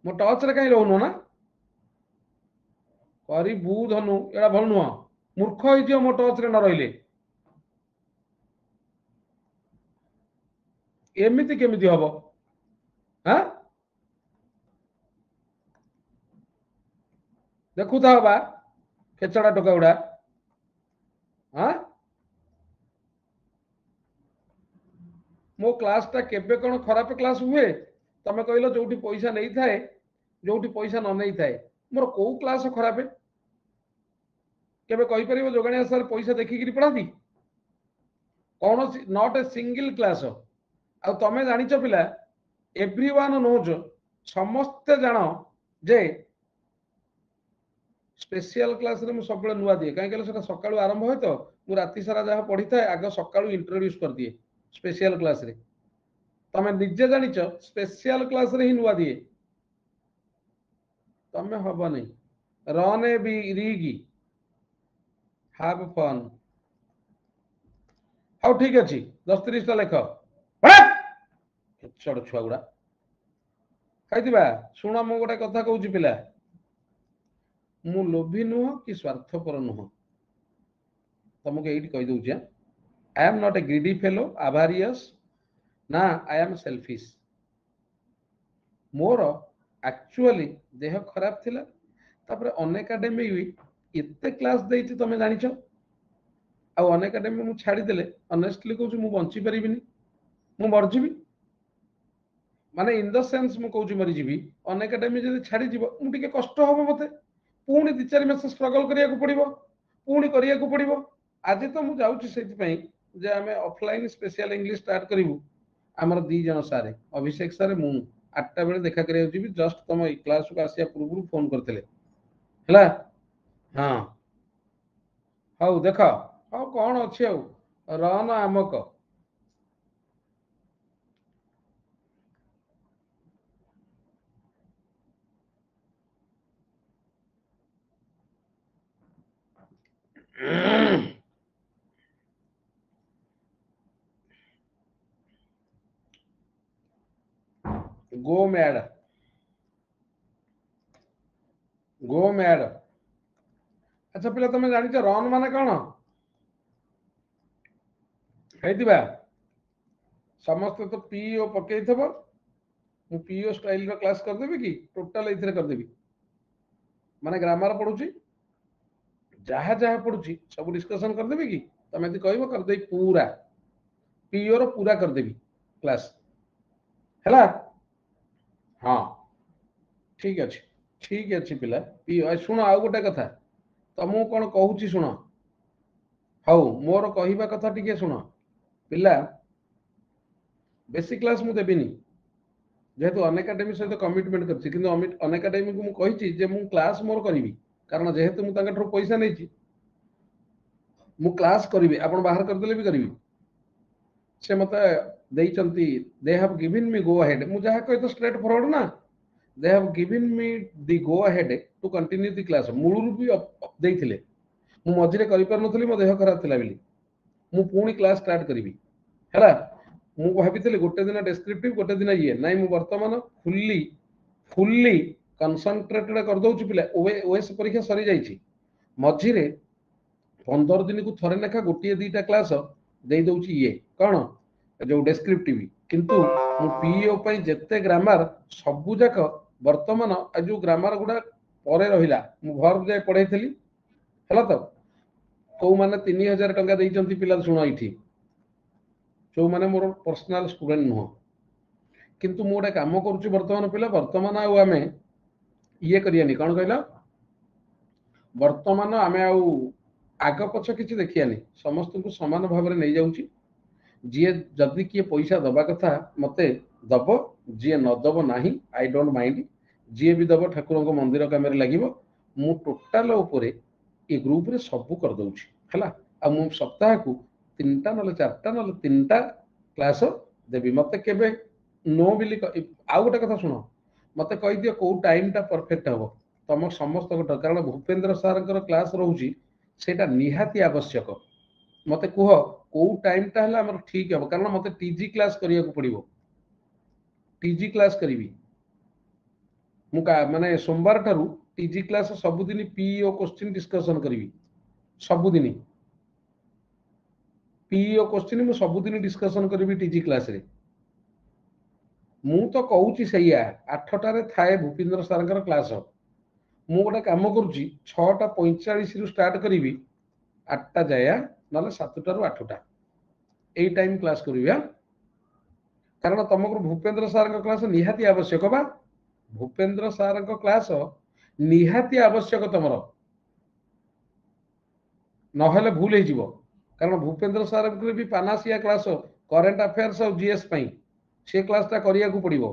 मो टच रे कहीं रहनु ना करी बू धनु एड़ा भल नुह मूर्ख हो मो टच रे न रहिले एमिति केमिति हबो हां देखु था बा केचड़ा टोका उड़ा हां मो क्लास टा केबे कोन खराब क्लास हुए तमे कहलो जोठी पैसा नहीं थाए जोठी पैसा न नहीं थाए मोर को क्लास खराब केबे कहि परिबो जोगणिया सर पैसा देखि कि पढ़ाती कौन नॉट ए सिंगल क्लास आ तमे जानिଛ पिला एवरीवन नोज समस्त जानो जे स्पेशल क्लास रे मु सब नुआ दिए कहीं कहले सेटा सकाळु आरंभ होय तो मु राति सारा जहा पढ़ी थाए आग सकाळु इंट्रोड्यूस कर दिए स्पेशल क्लास रे तमे निजे जानिଛ स्पेशल क्लास रे ही नुआ दिए तमे हबो नहीं रन ए बी रीगी हैव फन हाउ ठीक अछि 10 30 टा लेख चढ़ छुआ गुड़ा खाइथिबा शुण मु गोटे कथा कहूची पिला मु लोभी नुह कि स्वार्थपर नुह तुमको ये कही दूचे I am not a greedy fellow avaricious ना आई एम सेल्फिश मोर एक्चुअली देह खराब थिला तापर अनएकाडेमी एते क्लास देती तुम जानिछ आ अनएकाडेमी मु छाड़ी देले ऑनेस्टली कहूँ मु बंची परिबिनी मु मरजिबी माने इन द सेंस मु कहूँ मरीजिबी अनएकाडेमी जदि छाड़ी जीव मु टिके कष्ट हबो मते पुणी 2-4 मास स्ट्रगल करिया को पड़िबो पुणी करिया को पड़िबो आज तो मु जाउची सेति पई जे हमें ऑफलाइन स्पेशल इंग्लिश स्टार्ट करिवु हमर 2 जन सारे अभिषेक सारे मु 8टा बेले देखा करिया जीबी जस्ट तुम ई क्लास को आसिया पूर्व फोन करथिले हला हां हाउ देखा हाउ कोन अछि हाउ रन आमक गो मैड गो मैड अच्छा पिला तुम जानिछ रन माने कोन हेतिबा समस्त तो पीओ पकेइथबो मु पीओ स्टाइल रो क्लास कर देबी कि टोटल एथिरे कर देबी माने ग्रामर पढुची जहा जहा पढुची सब डिस्कशन कर देबी कि तमे यदि कहबो कर देई पूरा पीओ रो पूरा कर देबी क्लास हैला हां ठीक अछि ठीक अछि पिला पीओ सुनो आ गोटे कथा तमु कोन कहूची सुनो हाउ मोर कहिबा कथा टिके सुनो पिला बेसिक क्लास मु देबिनी जेहेतु अनएकाडेमी सहित कमिटमेंट करछि किंतु अनएकाडेमी को मु कहिछि जे मु क्लास मोर करिवि कारण जेहेतु मु तांका पैसा नैछि मु क्लास करिवि आपण बाहर कर देले भी करिवि से मते देइचंती they have given me go ahead मु जहा कहि तो स्ट्रेट फॉरवर्ड ना they have given me the go ahead to continue the class मूलरू भी देइथिले मु मझिरे करि पर नथली मो देह खराब थिला बिली मु पुणी क्लास स्टार्ट करिवि हैला मु भाबिथिले गोटे दिन डेस्क्रिप्टिव गोटे दिन ये नाइ मु वर्तमान फुल्ली फुल्ली कंसंट्रेटेड कर दउची पिला ओएस परीक्षा सरी जाईची मझिरे 15 दिन को थरे लेखा गोटे 2टा क्लास दे दउची ये कोन जो डेस्क्रिप्टिव किंतु मु पीओ पई जत्ते ग्रामर सबु जाक वर्तमान आ जो ग्रामर गुडा परे रहिला मु घर जाय पढैथली हला तो को माने 3000 टंका देइचंती पिला सुनो इठी जो माने मोर पर्सनल स्टूडेंट नुह किंतु मु गोटे काम करूची वर्तमान पिला वर्तमान आ आमे ये करियानी कोन कहला वर्तमान आमे आ आग पछ किछि देखियानी समस्त को समान भाव में नहीं जाउची जी जदि किए पैसा दबा कथा मते दब जी न दब नाही आई डोंट माइंड जी भी दब ठाकुर को मंदिर काम लगिवो मु टोटाल ऊपर ए ग्रुप रे सब कर दउची हला आ मु सप्ताह को 3टा नले 4टा नले 3टा क्लास देबी मते केबे नो बिली आ गोटे कथा सुनो मते कहि दियो को टाइम टा परफेक्ट हबो तम समस्त गोटे कारण भूपेंद्र सार क्लास रहउची सेटा निहाती आवश्यक मते कुह को टाइम टा हला हमर ठीक हबो कारण मते टीजी क्लास करिया को पड़िबो टीजी क्लास करिवि माने सोमवार ठारू टीजी क्लास सबुदिन पीईओ क्वेश्चन डिस्कशन करी सबुदिन पीईओ क्वेश्चन मु सबुदिन डिस्कशन करी टीजी क्लास रे मु तो कहूची सैया 8टारे थाए भूपेंद्र सारंकर क्लास मु गोटे काम करुच्ची 6:45 रु स्टार्ट करी 8टा जाया ना 7टा रु 8टा यही टाइम क्लास करी कारण तुमको भूपेंद्र सार क्लास निहाती आवश्यक बा भूपेंद्र सार क्लास निहाती आवश्यक तुमर नहले भूल हो कारण भूपेंद्र सार भी पानासिया क्लास करेन्ट अफेयर्स और जीएस से क्लासटा करिया को पड़िबो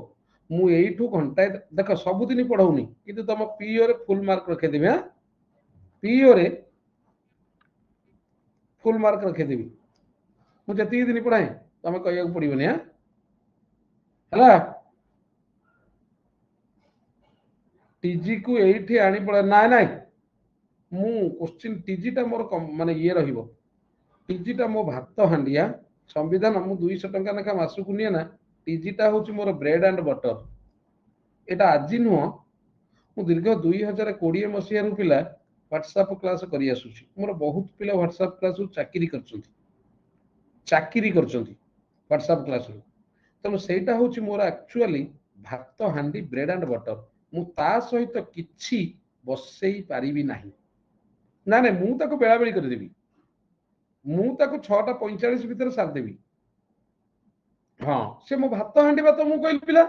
मु एठू घंटाए देख सबुदिन पढ़ाऊनी किंतु तुम पीओ रे फुल मार्क रखेदेबी हाँ पीओ रे फुल मार्क रखेदेबी मुझे दिन पढ़ाए तुम कह पड़ोनी हाँ है टीजी को एठी आनी पड़े ना ना मु क्वेश्चन टीजीटा मोर माने ये रहिबो टीजीटा मो भात हांडिया संविधान मु 200 टंका लेखा मासकु निए ना टीजीटा होची मोर ब्रेड एंड बटर एटा आज नुह मु दीर्घ 2020 मसीहा रु पिला व्हाट्सएप क्लास करी आसुची मोर बहुत पिला व्हाट्सएप क्लास चाकरी करचंती व्हाट्सएप क्लास रु तेणु सेटा होची मोर एक्चुअली भात हांडी ब्रेड एंड बटर मु ता सहित किछि बसई पारिबी नाही ना ना मु ताको बेला बेली कर देबी मु ताको 6:45 भितर सार देबी हाँ से मो भात हांडी भात मु कहली पिला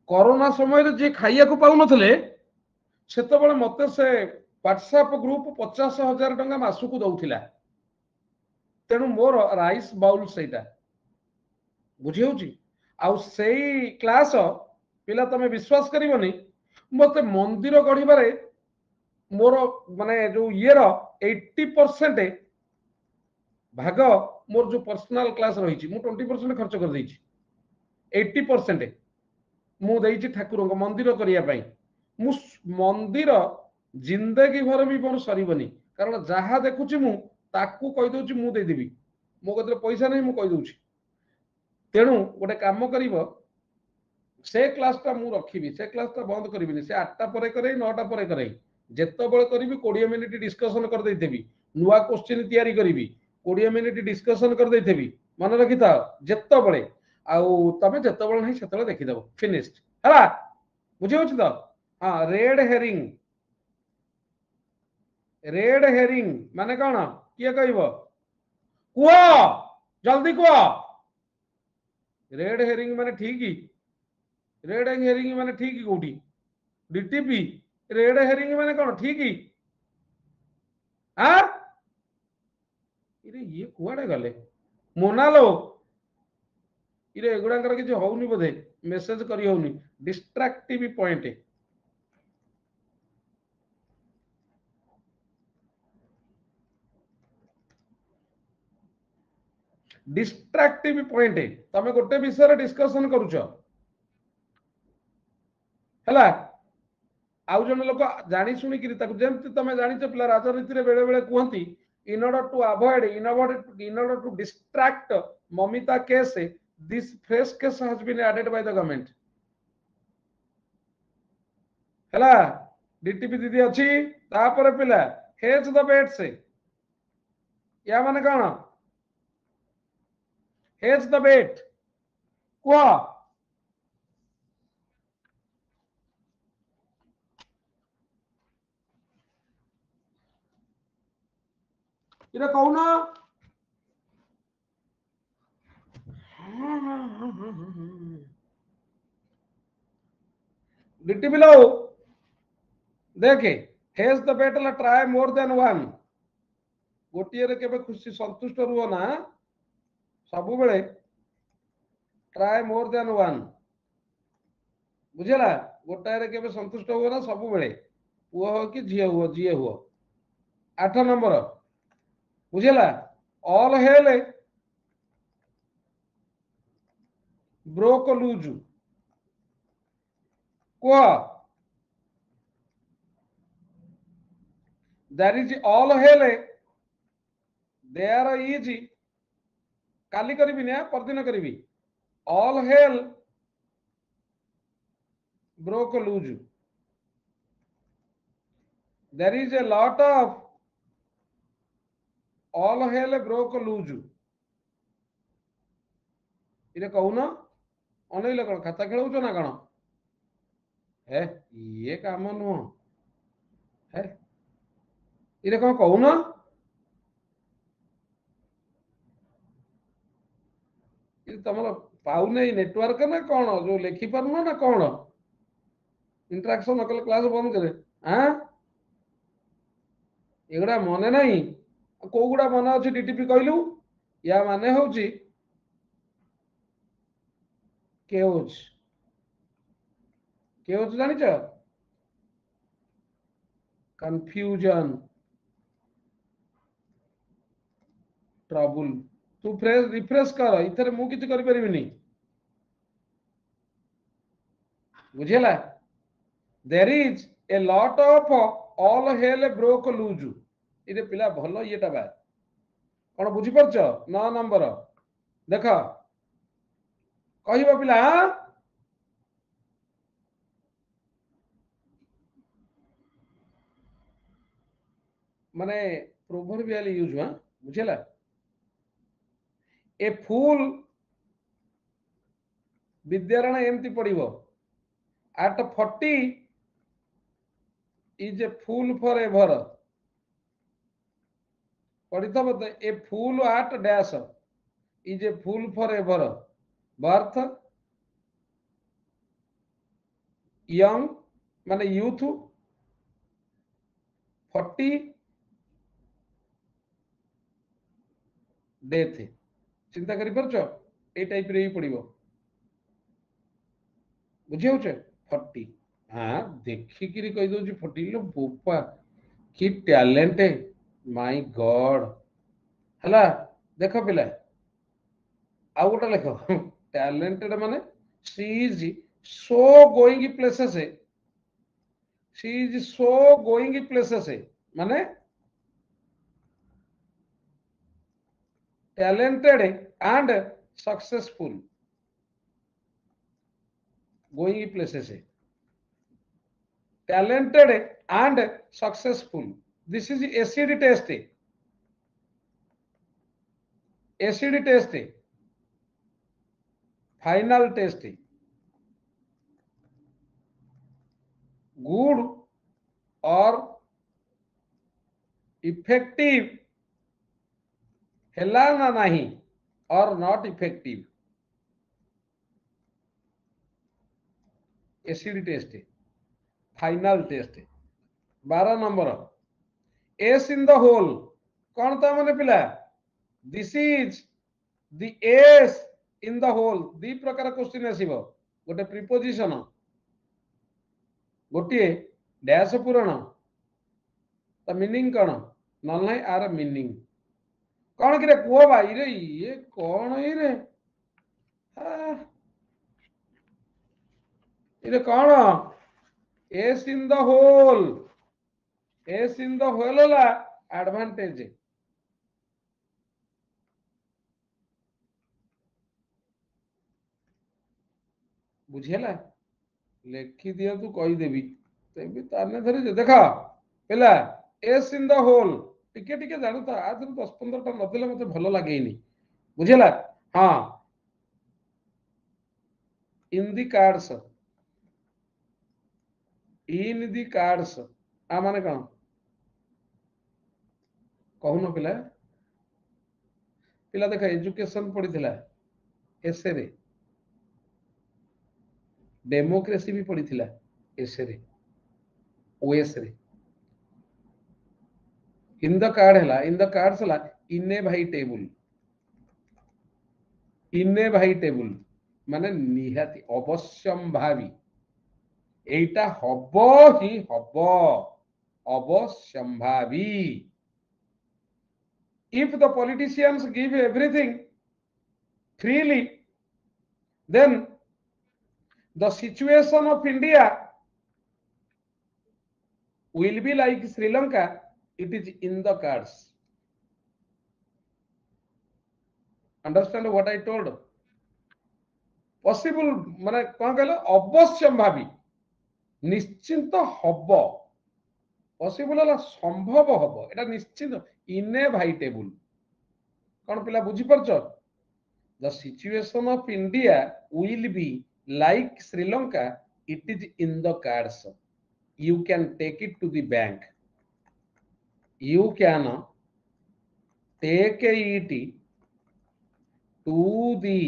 कोरोना समय जे खाइया को पाउ नथले सेतबेले मते से व्हाट्सएप ग्रुप 50,000 टंका मासकु दउथिला तेणु मोर राइस बाउल सेटा बुझी होची आउ सेई क्लास पिला तमे विश्वास करिवनी मते मंदिर गढ़िबारे मोर माने जो इयर 80% भाग मोर जो पर्सनल क्लास रही मु 20% खर्च कर देइछि 80% मु देइछि ठाकुर मंदिर करिया पई मु मंदिर जिंदगी भर भी मोर सरीबनी कारण जहा देखुछि मु ताकू कहि दउछि मु दे देबी मो कतरे पैसा नहीं मु कहि दउछि तेणु गोटे काम करिवो से क्लासटा मु रखिबी से क्लासटा बंद करिबिनी से 8टा परे करे 9टा परे करे जेतबेले करिबी 20 मिनिट डिस्कशन कर देइतेबी नुवा क्वेश्चन तयारी करिबी 20 मिनिट डिस्कशन कर देइतेबी मन रखि था जेतबेले आउ तमे जेतबेले नहीं सेतबेले देखि देबो फिनिश्ड हला बुझी होछ तो हां रेड हेरिंग माने कोन किए कहबो कुआ जल्दी कुआ रेड हेरिंग माने ठीक ही रेड हेरिंग माने ठीक कोठी डीटीपी रेड हेरिंग माने कोन ठीक ही हाँ इरे ये कुआडे गले मोनालो इरे एगुडाकर किछि होउनी बोधे मेसेज करी होउनी डिस्ट्रैक्टिव पॉइंट डिस्ट्रैक्टिव पॉइंट तमे गोटे विषय डिस्कशन करूछ हला आउ जन लोक जानी शुणी कि जमती तुम जानी पिला राजनीति रे बेले बेले कहती in order to avoid in order to distract Mamita case this fresh case has been added by the government हला डीटीपी दीदी अच्छी तापर पिला हेज द बेट से या माने कौन हेज द बेट कुआ इरे कौन डीटीपी लो देखे हेज द बेट ला ट्राई मोर देन वन गोटिए रे केबे खुशी संतुष्ट रुओ ना सब बेले ट्राई मोर देन वन बुझेला गोटाए रे केबे संतुष्ट हो ना सब बेले पुओ हो कि झियो हो जिए हो 8 नंबर बुझेला all hell broke loose that is all hell there देयर इज काली करी ना परदिन करी all hell broke lose. There is a lot of all hell broke lose. इरे कहून अनैल कौन खाता खेलौच ना कौन है ये काम नुह है इरे कौन कहून तुम पाऊन नेटवर्क ना कौन जो लिखि पार ना कौन इंटराक्शन न कले क्लास बंद करे हाँ एगुड़ा मने नहीं कौ गुड़ा मन अच्छे डीटीपी कहलु या माने हूँ केओज केओज जानी कंफ्यूजन ट्रबल तू फ्रेश रिफ्रेश कर इथरे मु किछ करि परिबिनी बुझिला there is a lot of all hell broke loose इरे पिला भलो येटा बा कोन बुझि परछ 9 नंबर देख कहिबा पिला माने प्रोवर्बियल यूज हां बुझिला ए फूल विद्यारण एमती पड़िबो at 40 is a fool forever पढ़िथब तो ए फूल at dash is a fool forever birth young माने youth 40 डेथ चिंता करि परछ ए टाइप रे ही पड़िबो बुझी होचे 40 हाँ देखि किरी कहि दउ 40 लो बोपा कि टैलेंट है माय गॉड हला देखो पिला आ गोटा लेख टैलेंटेड माने she is so going places है she is so going places है माने talented and successful going places talented and successful this is acid test final test good or effective hela na nahi or not effective acid test final test 12 number s in the hole कौन था माने पिला this is the s in the hole दी प्रकार question आसीबो गोटे preposition गोटे dash पूरण तो meaning कौन न नहीं आर मीनिंग कौन कि कुह भाई रे ये कौन रे ये कौन ace in the hole ace in the hole advantage बुझेला लिखि दिया तू कहीदेवी ताने धरी देख पिला एस इन द होल टिके टिके जानू तो आज 10-15 नदेले मते भल लागेनी बुझेला हाँ इन दी कार्ड्स इन दी कार्ड्स आ माने कौन कहून पिला पिला देख एजुकेशन पढ़ी एसे रे डेमोक्रेसी भी पढ़ी एसे रे ओएस रे इन द कार्ड है इन द कार्ड्स है इनएविटेबल इनएविटेबल माने निहाती अवश्यंभावी एटा हबो ही हबो अवश्यंभावी if the politicians give everything freely then the situation of India will be like Sri Lanka it is in the cards understand what I told possible माने कौन कहलो अवश्यंभावी निश्चिंत hub possible है संभव हब एटा निश्चिंत इनएविटेबल कौन पिला बुझी परछ the situation of India will be like Sri Lanka it is in the cards you can take it to the bank you can take it to the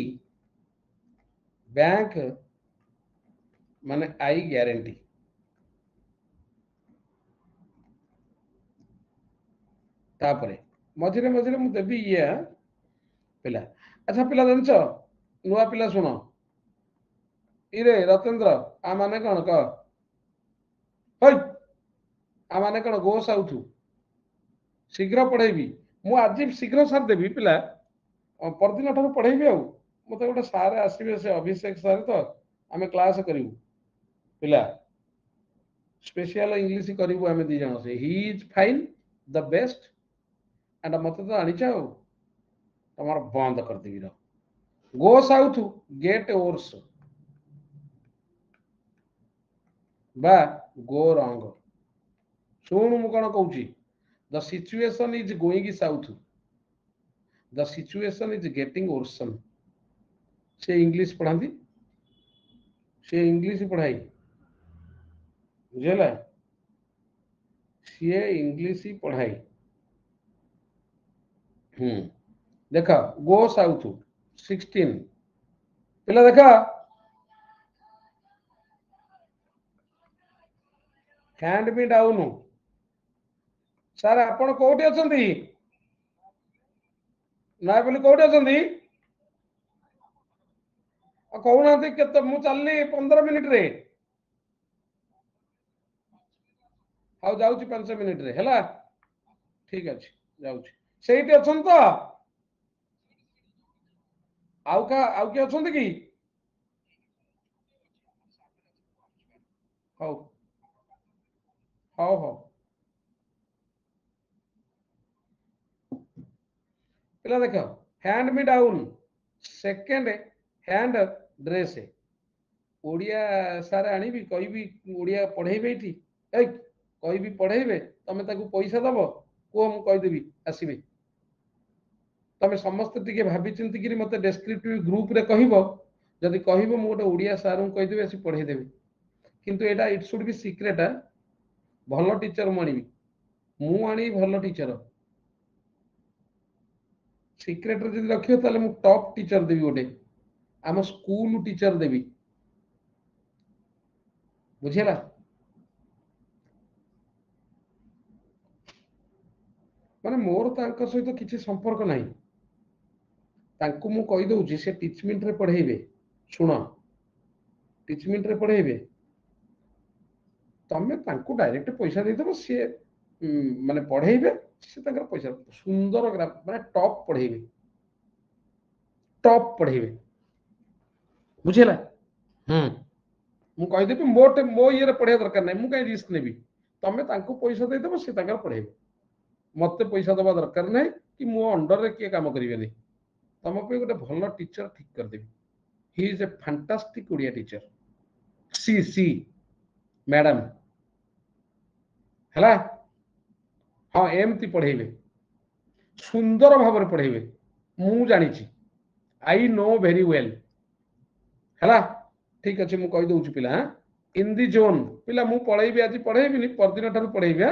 bank माने आई ग्यारंटी तापरे मझिरे मझिरे मु देबी ये पिला अच्छा पिला जानछ नुआ पिला सुनो इरे रतेंद्र आ माने कौन कह हई आ माने कौन गो साउथ शीघ्र पढ़ेबी मु आज शीघ्र सार देबी पिला परदिन ठार पढ़ेबी आ मते गोटे सार आसीबे से अभिषेक सार तो आमे क्लास करिवु पिला स्पेशल इंग्लिश करिवु आमे दी जण से he is fine the best and मते तो आनी चाहो तमार बंद कर देबी रो गो साउथ गेट ओर्स बा गो रंग शुणु मु कौन कहूँ the situation is going south the situation is getting worse से इंग्लिश पढ़ाती से इंग्लिश पढ़ाई बुझेला सी इंग्लिश ही पढ़ाई देखा गो साउथ 16 पिला देखा हैंड मी डाउन सार आपण कोठी अछंती ना बोली कोठी अछंती कहूना केते मु चलली 15 मिनिट रे आउ जाउची 5 मिनिट रे हला ठीक अछि जाउची सेठी अछन तो आउ के अछंती की हौ हौ हौ पिला देख hand me down second hand dress Odia सार आनिबी कहबी ओडिया पढ़ेबे एठी ए कहबी पढ़ेबे तमे ताकू पैसा दबो को हम कह देबी आसीबे तमे समस्त टिके भाबी चिंती कि मते डेस्क्रिप्टिव ग्रुप रे कहबो जदि कहबो मु गोटे ओडिया सार कह देबे आसी पढ़े देबे किंतु एटा इट शुड बी सीक्रेट भलो टीचर मु आनिबी मु आनी भलो टीचर सीक्रेट रे जदि रखियो ताले मु टॉप टीचर देबी गोटे आम स्कूल टीचर देबी बुझेला माने मोर तांका सहित किछि संपर्क नाही तांको मु कहि दउची से टीचमेंट रे पढ़ेबे सुनो टीचमेंट रे पढ़ेबे तमे तांको डायरेक्ट पैसा दे देबो से माने पढ़ेबे से तांकर पैसा सुंदर माने टॉप पढ़ेबे बुझेला मु कहि देबी मो ये रे पढ़े दरकार नाही मु काई रिस्क नेबी तमे तांको पैसा दे देबो से तांकर पढ़ेबे मते पैसा दबा दरकार नाही कि मो अंडर रे के काम करिवे नहीं तम पे गोटे भल टीचर ठीक कर देबी he is a fantastic Odia teacher सी मैडम हला हाँ एमती पढ़ेबे सुंदर भाव में पढ़ेबे मु जानी आई नो वेरी वेल हला ठीक अच्छे मु कहि दउची पिला इन दी जोन पिला मु पढ़ेबी आज पढ़ेबी परदिन ठारू पढ़ेबी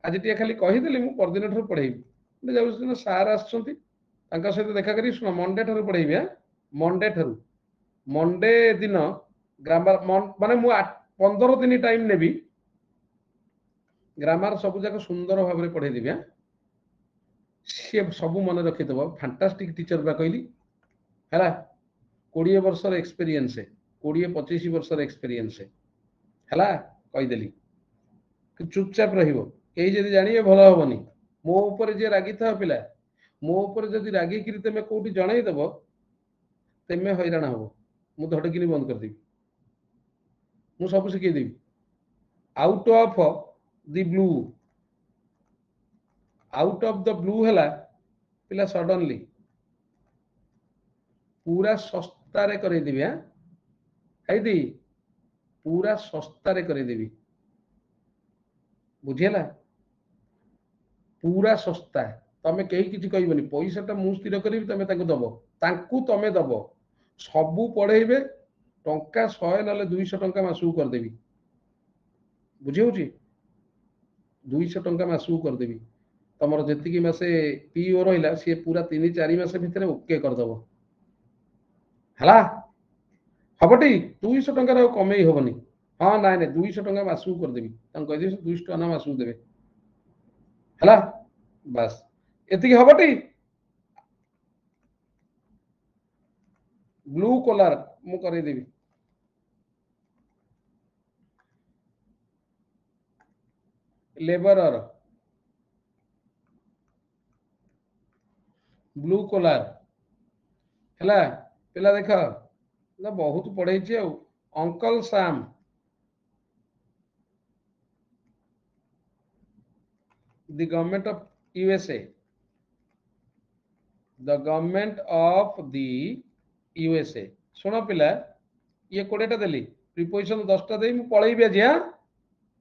आज टे खाली कहीदेली मु परदिन ठारू पढ़ेबी जाउछ सार आछंती तांका सहित देखा करी सुनो मंडे ठारू पढ़ेबी मंडे दिन ग्रामर माने मु 15 दिन टाइम नेबी ग्रामर सब जाक सुंदर भाव में पढ़े देबी सी सब मन रखिदेव फैंटास्टिक टीचर बा कहली है 20 वर्षर एक्सपीरियंस 20-25 वर्षर एक्सपीरियंस है कहीदेली चुपचाप रहिबो केही जदि जानिए भल हेनी मो ऊपर जे रागी था पिला मो ऊपर जदि रागी कि तुम कौटी जनई देव तेमे हैरान हम मु धड़किनी बंद कर देबी मु सब शिखेदेवी out of the blue out of the blue है पिला सडनली पूरा सस्तारे करदेवी हाँ खाई पूरा सस्ता रे करे देबी बुझिला पूरा सस्ता तमे कहीं किसी कहबनी पैसाटा मु स्थिर करी तमे ताको दबो तांकू तमे दबो सबू पढ़ेबे टंका 100 नले 200 टंका मासू कर देबी बुझी होची 200 टंका मासू कर देबी तमर जेतिकी मासे पीओ रहिला से पूरा 3-4 मास भितर ओके कर दबो हला हबटी 200 टंका रे कमेई होबनी हां नाइ नाइ 200 टंका मासू कर देबी तम कह दिस 200 टंका मासू देबे हला बस एतिकी हबटी ब्लू कलर मु करे देबी लेबरर ब्लू कलर हला पिला देख ना बहुत पढ़े uncle Sam the government of USA the government of the USA सुन पिला ये 20टा देली प्रिपोजिशन 10टा दे मु पळेइबे जे हां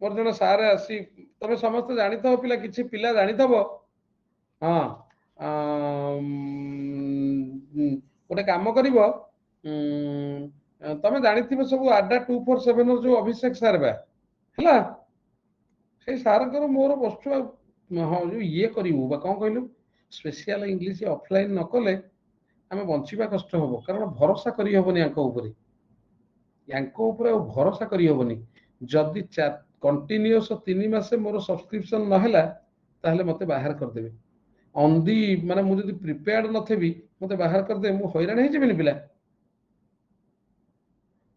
मोर जण सारे आसी तमे समस्त जानि थो पिला किछि पिला जानि थबो हां गोटे काम करिवो तमे जानि थिबो सब आडा 247 रो जो अभिषेक सर बा हला से सार कर मोर वस्तु हां जो ये करिवो बा कोन कहलु स्पेशल इंग्लिश ऑफलाइन न कले आमे बंचिबा कष्ट होबो कारण भरोसा करि होबनी आंको ऊपर यांको ऊपर भरोसा करि होबनी जदि कंटिन्यूअस 3 मासे मोर सब्सक्रिप्शन न हैला ताहले मते बाहर कर देबे ऑन दी माने मु जदि प्रिपेयर्ड नथेबी मते बाहर कर दे मु हैरान हे जेबिनी पिला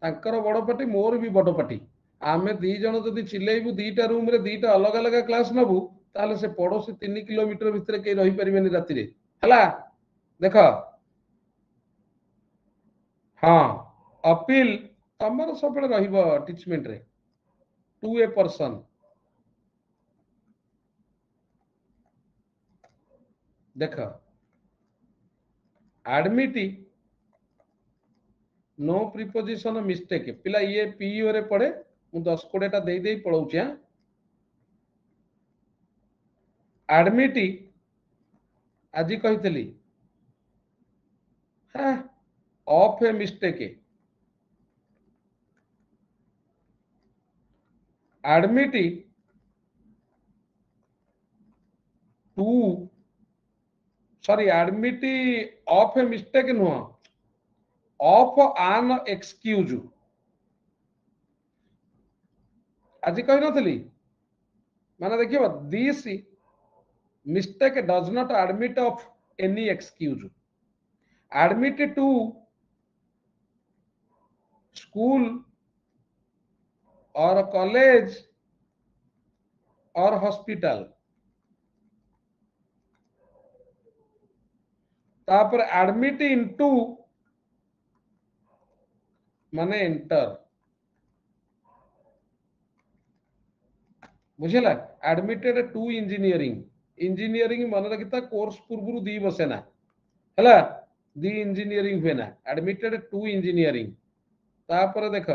तांकर बड़ पार्टी मोर भी बड़ पार्टी आमे दी जण जदि चिल्लेइबु दीटा रूम रे दीटा अलग अलग क्लास नबु ताहले से पड़ोसी 3 किलोमीटर भितर के रही परिबेनी राति रे हला देख हाँ अपील तमर सब रहिबो टीचमेंट रे टू ए पर्सन देख एडमिट नो प्रिपोजिशन मिस्टेक पिला ये पीओ रे पड़े मु 10 कोड़ेटा दे दे पळौची हां एडमिट आजि कहितली हां of a mistake admit to sorry admit of a mistake नुह ऑफ आन एक्सक्यूज आज कही नथली माने देखियो this mistake does not admit of any excuse admit to school और कॉलेज और हॉस्पिटल तापर एडमिट इनटू माने एंटर बुझेला एडमिटेड टू इंजीनियरिंग इंजीनियरिंग मन रखिता कोर्स पूर्व दी बसे ना हला दी इंजीनियरिंग हुए ना एडमिटेड टू इंजीनियरिंग तापर देख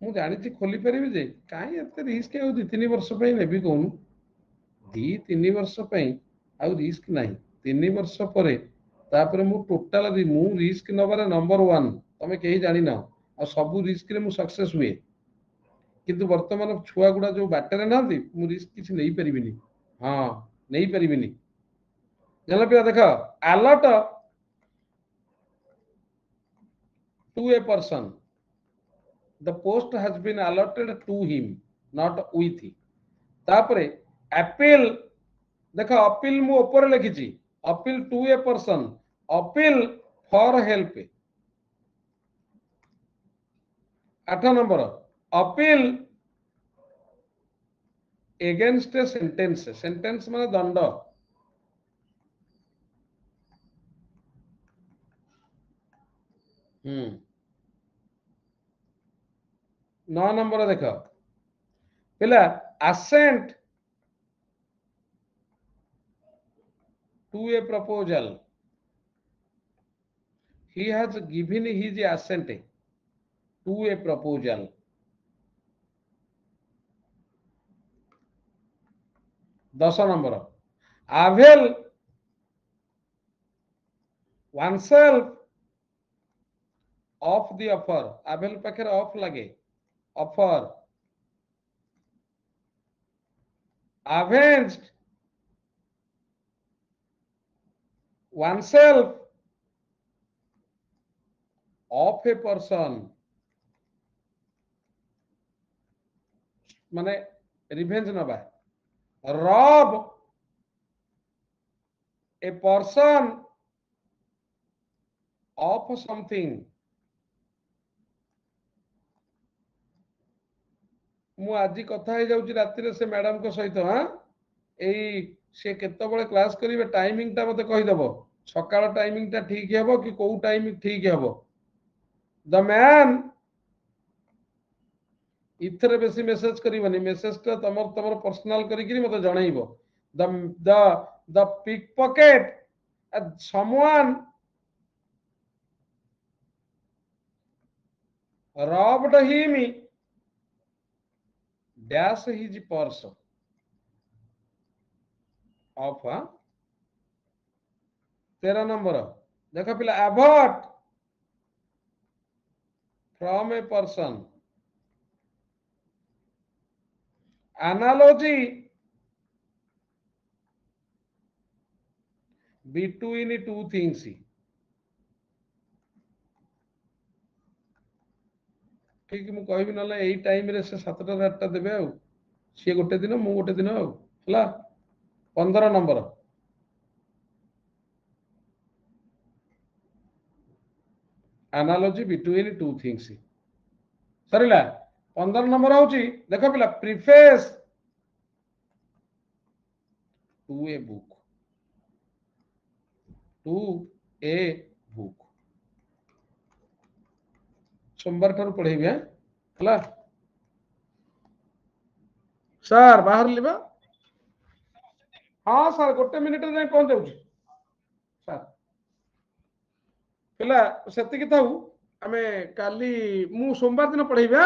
मु जानी खोली पारि जे कहीं एत रिस्क आ 2-3 वर्ष नेबी कहूँ 2-3 वर्ष आ रिस्क ना 3 वर्ष पर मु टोटाल मु रिस्क नबार नंबर 1 तमे कहीं जानी ना आ सब रिस्क रे मु सक्सेस हुए किंतु वर्तमान छुआ गुड़ा जो बाटर ना मु रिस्क किसी नहीं परिबिनी हाँ नहीं परिबिनी जानला पिला देख alert to a person the post has been allotted to him not with तापरे appeal देखो अपील मु ऊपर लिखिছি appeal to a person appeal for help 8 number appeal against a sentence sentence माने दंड 9 नंबर देख पिला assent to a proposal he has given his assent to a proposal. दस number avail oneself of the offer. avail पाखे of लगे offer avenged oneself of a person माने revenge नबा rob a person of something. मु आज कथा हो जाउची राति से मैडम को सहित हाँ एई से केतबळे क्लास करिवे टाइमिंग ता मते कहि दबो सकाळ टाइमिंग ता ठीक हेबो कि को टाइमिंग ठीक हेबो द मैन इथरे बेसी मेसेज करिवनी मेसेज ता तमर तमर पर्सनल करी कि मते जणाइबो the the the pick pocket someone robbed him dash his purse of 13 number देखो पिला avert from a person analogy between two things ठीक मु कहबी न एई टाइम रे से 7टा 8टा देबे आ सी गोटे दिन मु गोटे दिन हला 15 number analogy between two things Sarila 15 number होची देखो पिला preface to a book सोमवार ठार पढ़ेबी हला सर बाहर लिबा हाँ सर गोटे मिनिट जाए पहुंच जाऊँ सर पिला सेतिकी थाऊ आमे काली मु सोमवार दिन पढ़ेबी